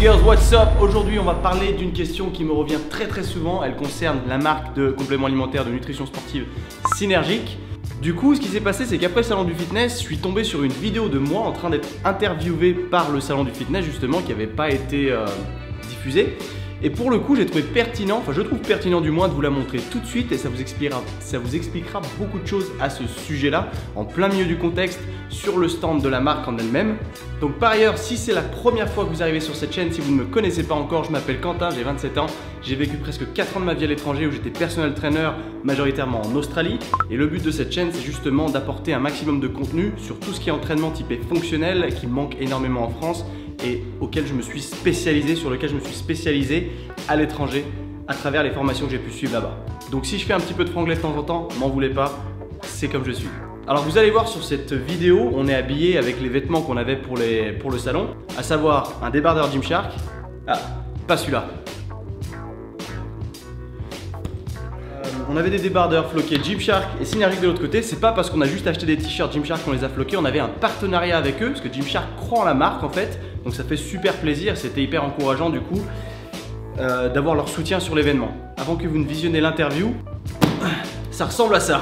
girls, what's up? Aujourd'hui on va parler d'une question qui me revient très souvent. Elle concerne la marque de compléments alimentaires de nutrition sportive Synergique. Du coup, ce qui s'est passé, c'est qu'après le salon du fitness, je suis tombé sur une vidéo de moi en train d'être interviewé par le salon du fitness justement, qui n'avait pas été diffusée. Et pour le coup, j'ai trouvé pertinent, enfin je trouve pertinent du moins de vous la montrer tout de suite et ça vous expliquera beaucoup de choses à ce sujet-là, en plein milieu du contexte, sur le stand de la marque en elle-même. Donc par ailleurs, si c'est la première fois que vous arrivez sur cette chaîne, si vous ne me connaissez pas encore, je m'appelle Quentin, j'ai 27 ans, j'ai vécu presque 4 ans de ma vie à l'étranger où j'étais personal trainer majoritairement en Australie. Et le but de cette chaîne, c'est justement d'apporter un maximum de contenu sur tout ce qui est entraînement typé fonctionnel, qui manque énormément en France et auquel je me suis spécialisé, sur lequel je me suis spécialisé à l'étranger à travers les formations que j'ai pu suivre là-bas. Donc si je fais un petit peu de franglais de temps en temps, m'en voulez pas, c'est comme je suis. Alors vous allez voir sur cette vidéo, on est habillé avec les vêtements qu'on avait pour le salon, à savoir un débardeur Gymshark, pas celui-là. On avait des débardeurs floqués Gymshark et Synergique de l'autre côté. C'est pas parce qu'on a juste acheté des t-shirts Gymshark qu'on les a floqués, on avait un partenariat avec eux parce que Gymshark croit en la marque en fait. Donc ça fait super plaisir, c'était hyper encourageant du coup d'avoir leur soutien sur l'événement. Avant que vous ne visionnez l'interview, ça ressemble à ça.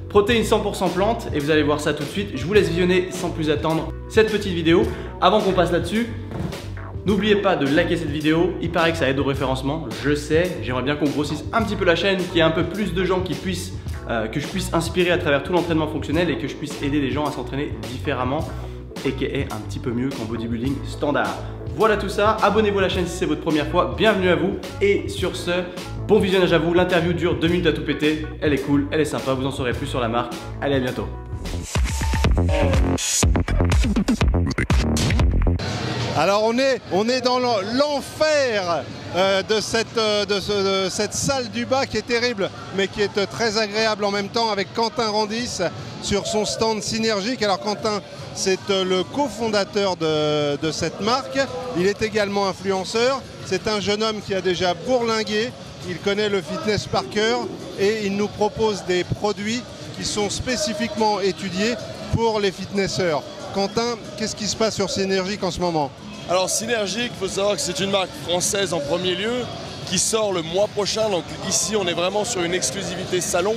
Protéines 100% plantes et vous allez voir ça tout de suite. Je vous laisse visionner sans plus attendre cette petite vidéo. Avant qu'on passe là-dessus, n'oubliez pas de liker cette vidéo, il paraît que ça aide au référencement, je sais, j'aimerais bien qu'on grossisse un petit peu la chaîne, qu'il y ait un peu plus de gens qui puissent, que je puisse inspirer à travers tout l'entraînement fonctionnel et que je puisse aider les gens à s'entraîner différemment et qui est un petit peu mieux qu'en bodybuilding standard. Voilà tout ça, abonnez-vous à la chaîne si c'est votre première fois, bienvenue à vous et sur ce, bon visionnage à vous, l'interview dure 2 minutes à tout péter, elle est cool, elle est sympa, vous en saurez plus sur la marque, allez à bientôt. Alors on est dans l'enfer de cette salle du bas qui est terrible mais qui est très agréable en même temps avec Quentin Randis sur son stand Synergique. Alors Quentin, c'est le cofondateur de cette marque, il est également influenceur, c'est un jeune homme qui a déjà bourlingué, il connaît le fitness par cœur et il nous propose des produits qui sont spécifiquement étudiés pour les fitnesseurs. Quentin, qu'est-ce qui se passe sur Synergique en ce moment? Alors Synergique, il faut savoir que c'est une marque française en premier lieu qui sort le mois prochain. Donc ici on est vraiment sur une exclusivité salon.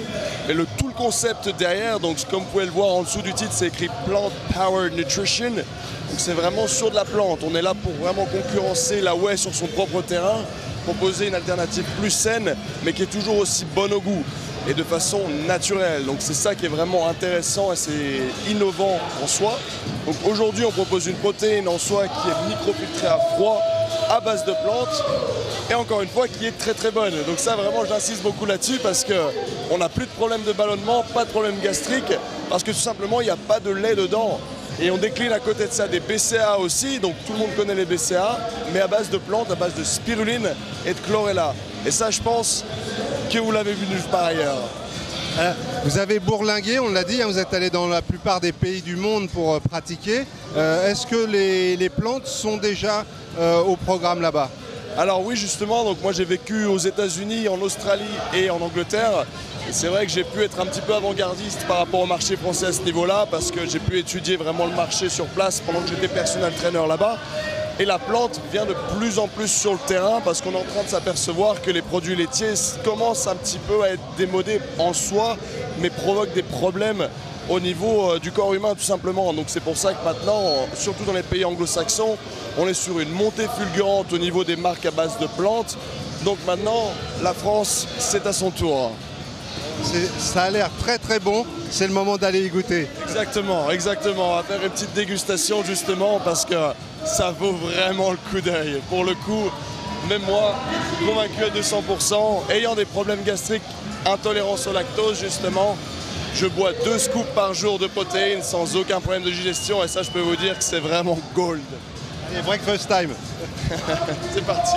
Mais tout le concept derrière, donc comme vous pouvez le voir en dessous du titre, c'est écrit Plant Power Nutrition. Donc c'est vraiment sur de la plante. On est là pour vraiment concurrencer la whey sur son propre terrain, proposer une alternative plus saine mais qui est toujours aussi bonne au goût et de façon naturelle. Donc c'est ça qui est vraiment intéressant et c'est innovant en soi. Donc aujourd'hui on propose une protéine en soi qui est microfiltrée à froid à base de plantes et encore une fois qui est très bonne. Donc ça vraiment j'insiste beaucoup là-dessus parce qu'on n'a plus de problème de ballonnement, pas de problème gastrique parce que tout simplement il n'y a pas de lait dedans. Et on décline à côté de ça des BCAA aussi, donc tout le monde connaît les BCAA, mais à base de plantes, à base de spiruline et de chlorella. Et ça je pense que vous l'avez vu nulle part ailleurs. Vous avez bourlingué, on l'a dit, hein, vous êtes allé dans la plupart des pays du monde pour pratiquer. Est-ce que les plantes sont déjà au programme là-bas? Alors oui justement, donc moi j'ai vécu aux États-Unis, en Australie et en Angleterre. Et c'est vrai que j'ai pu être un petit peu avant-gardiste par rapport au marché français à ce niveau-là parce que j'ai pu étudier vraiment le marché sur place pendant que j'étais personal trainer là-bas. Et la plante vient de plus en plus sur le terrain parce qu'on est en train de s'apercevoir que les produits laitiers commencent un petit peu à être démodés en soi, mais provoquent des problèmes au niveau du corps humain tout simplement. Donc c'est pour ça que maintenant, surtout dans les pays anglo-saxons, on est sur une montée fulgurante au niveau des marques à base de plantes. Donc maintenant, la France, c'est à son tour. Ça a l'air très bon, c'est le moment d'aller y goûter. Exactement, on va faire une petite dégustation justement parce que ça vaut vraiment le coup d'œil. Pour le coup, même moi, convaincu à 200%, ayant des problèmes gastriques, intolérance au lactose justement, je bois 2 scoops par jour de protéines sans aucun problème de digestion et ça je peux vous dire que c'est vraiment gold. Allez, breakfast time. C'est parti.